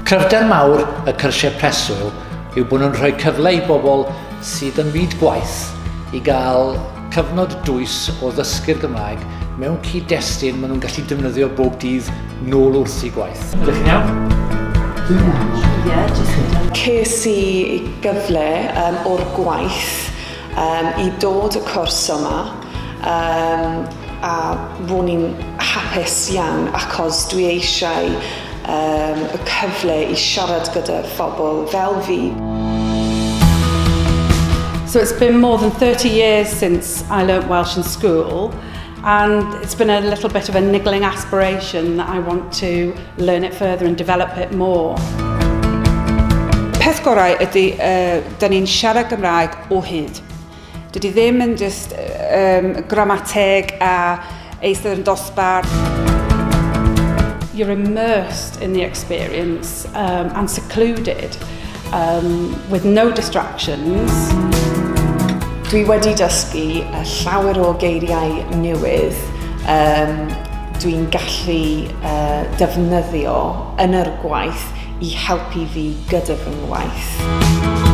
Cryfder mawr y cyrsiau Preswyl yw bod nhw'n rhoi cyfle i bobl sydd yn byd gwaith i gael cyfnod dwys o ddysgu'r Gymraeg mewn cyd-destun maen nhw'n gallu defnyddio bob dydd nôl wrth i gwaith. Ydych chi'n iawn? Ces i gyfle o'r gwaith i dod y cwrs yma a bod ni'n hapus iawn achos dwi eisiau y cyfle i siarad gyda phobl fel fi. So it's been more than 30 years since I learnt Welsh in school, and it's been a little bit of a niggling aspiration that I want to learn it further and develop it more. Peth gorau ydy, da ni'n siarad Gymraeg o hyd. Dydy ddim yn just gramateg a eistedd yn dosbarth. You're immersed in the experience and secluded with no distractions. Dwi wedi dysgu llawer o geiriau newydd dwi'n gallu defnyddio yn yr gwaith i helpu fi gyda fy ngwaith.